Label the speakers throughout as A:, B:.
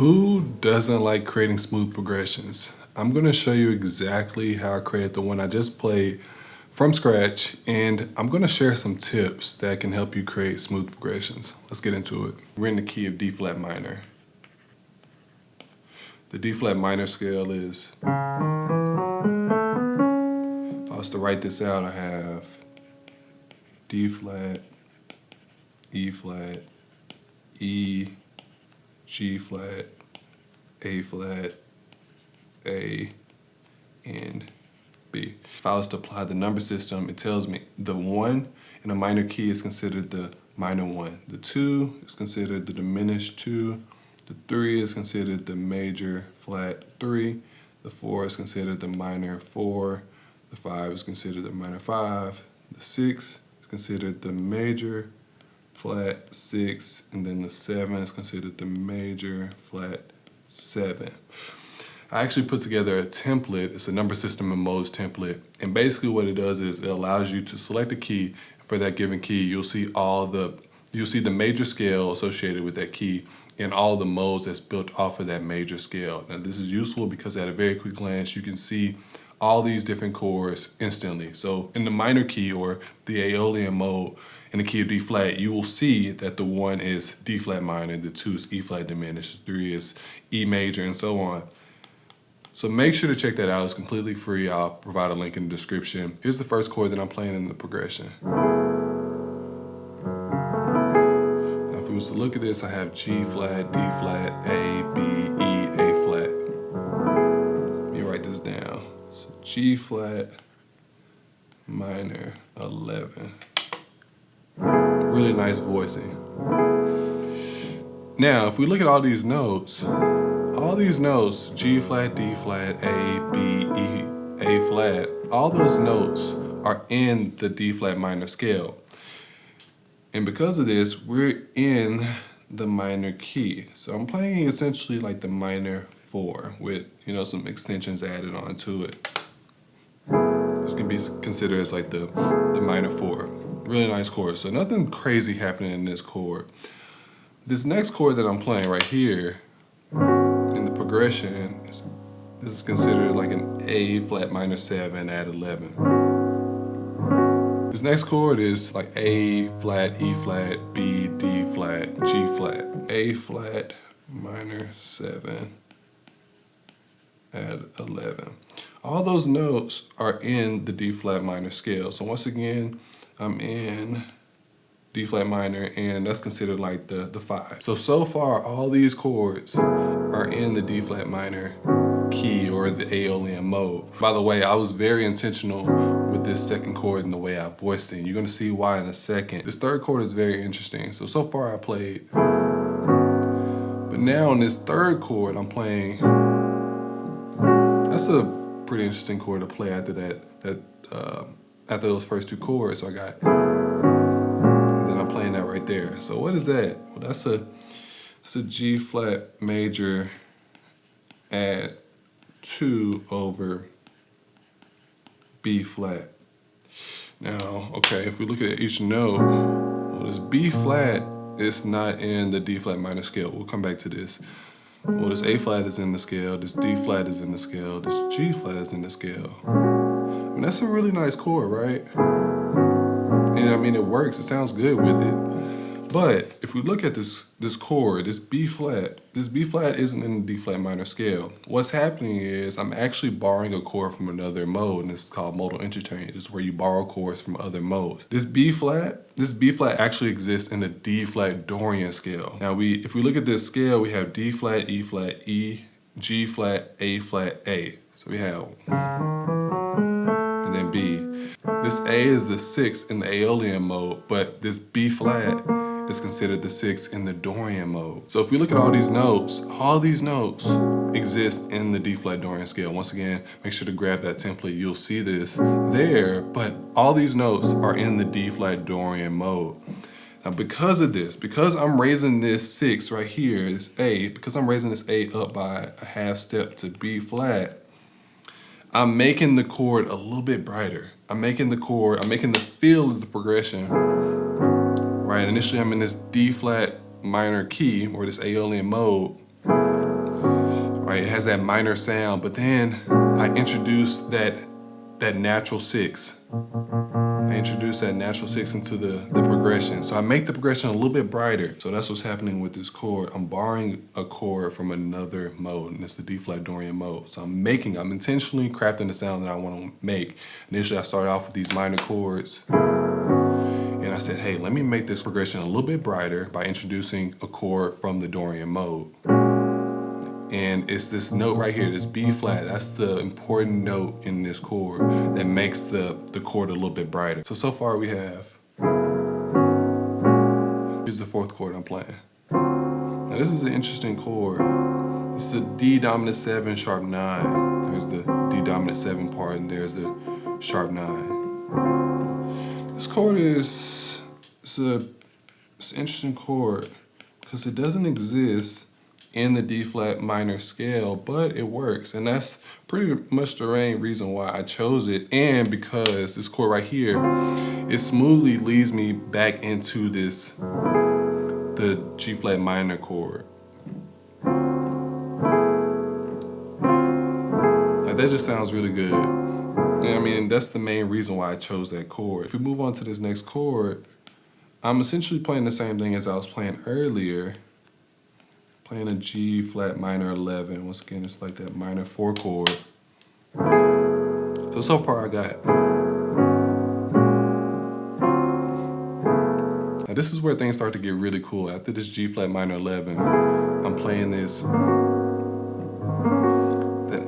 A: Who doesn't like creating smooth progressions? I'm going to show you exactly how I created the one I just played from scratch, and I'm going to share some tips that can help you create smooth progressions. Let's get into it. We're in the key of D flat minor. The D flat minor scale is, if I was to write this out, I have D flat, E flat, E, G flat, A flat, A, and B. If I was to apply the number system, it tells me the 1 in a minor key is considered the minor 1. The 2 is considered the diminished 2. The 3 is considered the major flat 3. The 4 is considered the minor 4. The 5 is considered the minor 5. The 6 is considered the major flat 6, and then the 7 is considered the major flat 7. I actually put together a template. It's a number system and modes template, and basically what it does is it allows you to select a key. For that given key, you'll see the major scale associated with that key and all the modes that's built off of that major scale. Now this is useful because at a very quick glance you can see all these different chords instantly. So in the minor key, or the Aeolian mode, in the key of D flat, you will see that the 1 is D flat minor, the 2 is E flat diminished, the 3 is E major, and so on. So make sure to check that out. It's completely free. I'll provide a link in the description. Here's the first chord that I'm playing in the progression. Now if we was to look at this, I have G flat, D flat, A, B, E, A flat. Let me write this down. So G flat minor 11. Really nice voicing. Now, if we look at all these notes, G flat, D flat, A, B, E, A flat, all those notes are in the D flat minor scale. And because of this, we're in the minor key. So I'm playing essentially like the minor 4 with, some extensions added onto it. This can be considered as like the minor 4. Really nice chord. So nothing crazy happening in this chord. This next chord that I'm playing right here in the progression, this is considered like an A flat minor 7 at 11. This next chord is like A flat, E flat, B, D flat, G flat. A flat minor 7 at 11. All those notes are in the D flat minor scale. So once again, I'm in D flat minor, and that's considered like the 5. So far, all these chords are in the D flat minor key, or the Aeolian mode. By the way, I was very intentional with this second chord and the way I voiced it. You're gonna see why in a second. This third chord is very interesting. So far I played. But now on this third chord, I'm playing. That's a pretty interesting chord to play after after those first 2 chords. So I got, and then I'm playing that right there. So what is that? Well, that's a G flat major at 2 over B flat. Now, okay, if we look at each note, well, this B flat is not in the D flat minor scale. We'll come back to this. Well, this A flat is in the scale, this D flat is in the scale, this G flat is in the scale. I mean, that's a really nice chord, right? And I mean, it works, it sounds good with it. But if we look at this chord, this B flat isn't in the D flat minor scale. What's happening is I'm actually borrowing a chord from another mode, and this is called modal interchange. It's where you borrow chords from other modes. This B flat actually exists in the D flat Dorian scale. Now if we look at this scale, we have D flat, E flat, E, G flat, A flat, A. So we have, and then B. This A is the 6 in the Aeolian mode, but this B flat is considered the 6 in the Dorian mode. So if we look at all these notes exist in the D flat Dorian scale. Once again, make sure to grab that template. You'll see this there, but all these notes are in the D flat Dorian mode. Now because of this, because I'm raising this 6 right here, this A, because I'm raising this A up by a half step to B flat, I'm making the chord a little bit brighter. I'm making the feel of the progression, right? Initially I'm in this D flat minor key, or this Aeolian mode, right? It has that minor sound, but then I introduced that natural six. I introduce that natural six into the progression. So I make the progression a little bit brighter. So that's what's happening with this chord. I'm borrowing a chord from another mode, and it's the D flat Dorian mode. So I'm intentionally crafting the sound that I want to make. Initially, I started off with these minor chords, and I said, hey, let me make this progression a little bit brighter by introducing a chord from the Dorian mode. And it's this note right here, this B flat. That's the important note in this chord that makes the chord a little bit brighter. So far we have, here's the fourth chord I'm playing. Now this is an interesting chord. It's the D dominant 7 sharp 9. There's the D dominant 7 part, and there's the sharp 9. This chord it's an interesting chord because it doesn't exist in the D flat minor scale, but it works, and that's pretty much the main reason why I chose it. And because this chord right here, it smoothly leads me back into the G flat minor chord. Like, that just sounds really good. And I mean, that's the main reason why I chose that chord. If we move on to this next chord, I'm essentially playing the same thing as I was playing earlier. Playing a G flat minor 11. Once again, it's like that minor 4 chord. So far I got. Now this is where things start to get really cool. After this G flat minor 11, I'm playing that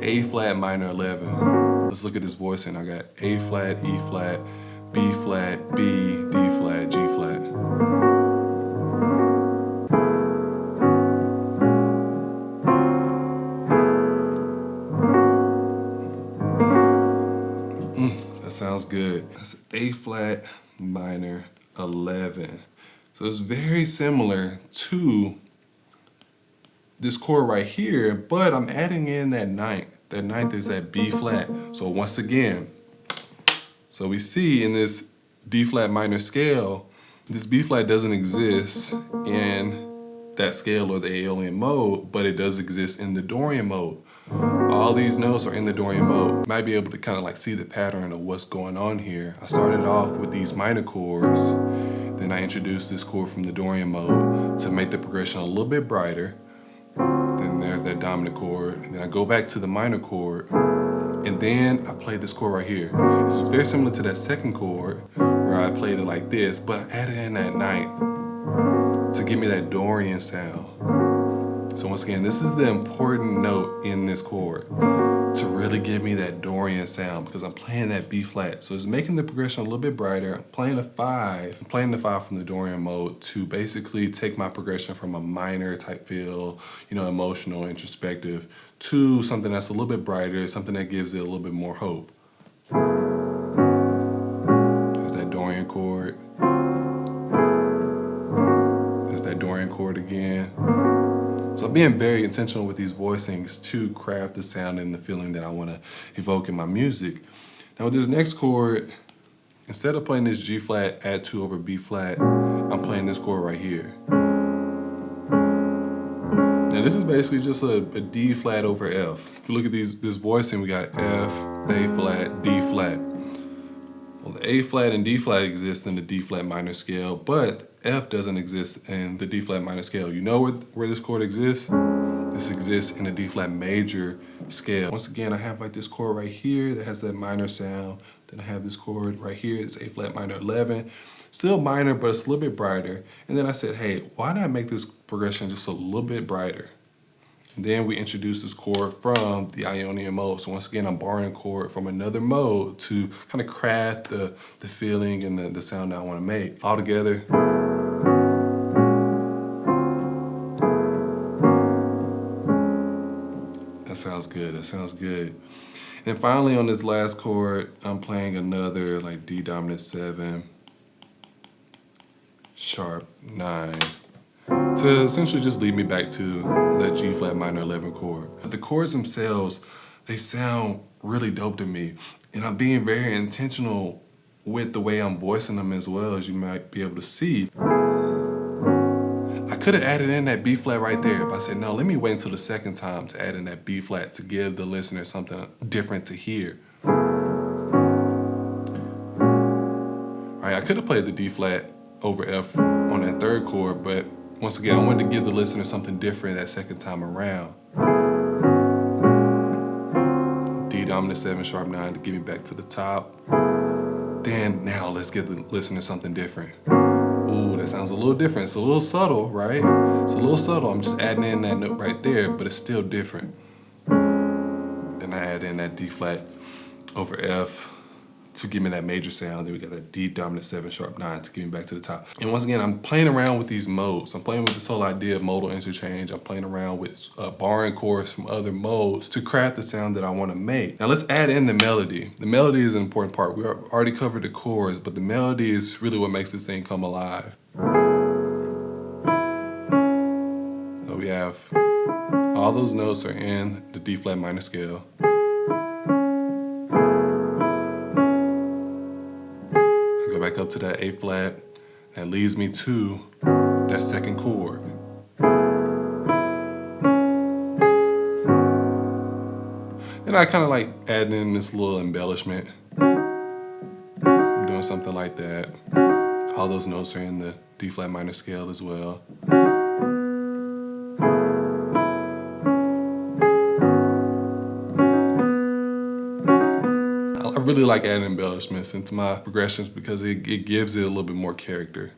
A: A flat minor 11. Let's look at this voicing. I got A flat, E flat, B flat, B, D flat, G flat. Sounds good. That's A flat minor 11. So it's very similar to this chord right here, but I'm adding in that ninth. That ninth is that B flat. So once again, so we see in this D flat minor scale, this B flat doesn't exist in that scale or the Aeolian mode, but it does exist in the Dorian mode. All these notes are in the Dorian mode. You might be able to kind of like see the pattern of what's going on here. I started off with these minor chords, then I introduced this chord from the Dorian mode to make the progression a little bit brighter. Then there's that dominant chord, and then I go back to the minor chord, and then I play this chord right here. This is very similar to that second chord where I played it like this, but I added in that ninth to give me that Dorian sound. So once again, this is the important note in this chord to really give me that Dorian sound because I'm playing that B flat. So it's making the progression a little bit brighter. I'm playing the 5. I'm playing the 5 from the Dorian mode to basically take my progression from a minor type feel, emotional, introspective, to something that's a little bit brighter, something that gives it a little bit more hope. There's that Dorian chord. There's that Dorian chord again. So I'm being very intentional with these voicings to craft the sound and the feeling that I want to evoke in my music. Now with this next chord, instead of playing this G flat, add 2 over B flat, I'm playing this chord right here. Now this is basically just a D flat over F. If you look at this voicing, we got F, A flat, D flat. Well, the A flat and D flat exist in the D flat minor scale, but F doesn't exist in the D flat minor scale. You know where this chord exists? This exists in the D flat major scale. Once again, I have like this chord right here that has that minor sound. Then I have this chord right here, it's A flat minor 11. Still minor, but it's a little bit brighter. And then I said, hey, why not make this progression just a little bit brighter? And then we introduced this chord from the Ionian mode. So once again, I'm borrowing a chord from another mode to kind of craft the feeling and the sound that I want to make. All together. That sounds good. That sounds good. And finally, on this last chord, I'm playing another like D dominant 7, sharp 9, to essentially just lead me back to that G flat minor 11 chord. The chords themselves, they sound really dope to me, and I'm being very intentional with the way I'm voicing them as well, as you might be able to see. I could have added in that B flat right there, but I said, no, let me wait until the second time to add in that B flat to give the listener something different to hear. Right, I could have played the D flat over F on that third chord, but once again, I wanted to give the listener something different that second time around. D dominant 7 sharp 9 to get me back to the top. Then now let's give the listener something different. Ooh, that sounds a little different. It's a little subtle, right? It's a little subtle. I'm just adding in that note right there, but it's still different. Then I add in that D flat over F to give me that major sound. Then we got that D dominant 7 sharp 9 to get me back to the top. And once again, I'm playing around with these modes. I'm playing with this whole idea of modal interchange. I'm playing around with borrowing chords from other modes to craft the sound that I want to make. Now let's add in the melody. The melody is an important part. We already covered the chords, but the melody is really what makes this thing come alive. So we have all those notes are in the D flat minor scale. Back up to that A flat, that leads me to that second chord. Then I kind of like adding in this little embellishment. I'm doing something like that. All those notes are in the D flat minor scale as well. I really like adding embellishments into my progressions because it gives it a little bit more character.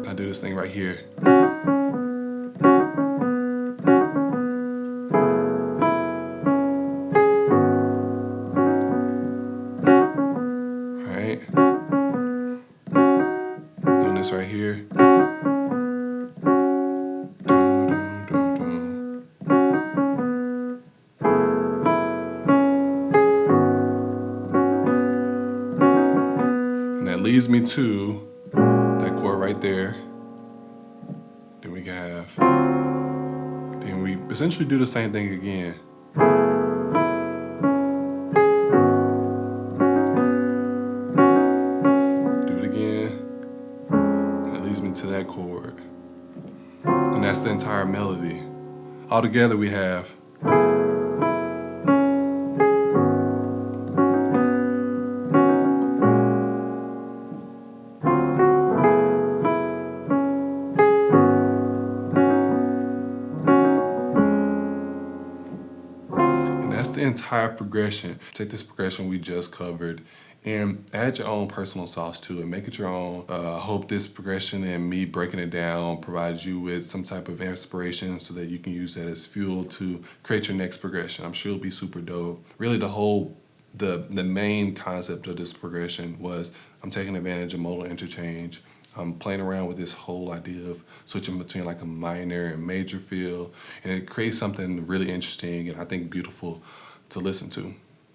A: I do this thing right here. All right. Doing this right here. Leads me to that chord right there. Then we have, then we essentially do the same thing again. Do it again. That leads me to that chord. And that's the entire melody. Altogether we have the entire progression. Take this progression we just covered and add your own personal sauce to it. Make it your own. I hope this progression and me breaking it down provides you with some type of inspiration so that you can use that as fuel to create your next progression. I'm sure it'll be super dope. Really the main concept of this progression was I'm taking advantage of modal interchange. I'm playing around with this whole idea of switching between like a minor and major feel, and it creates something really interesting and I think beautiful to listen to.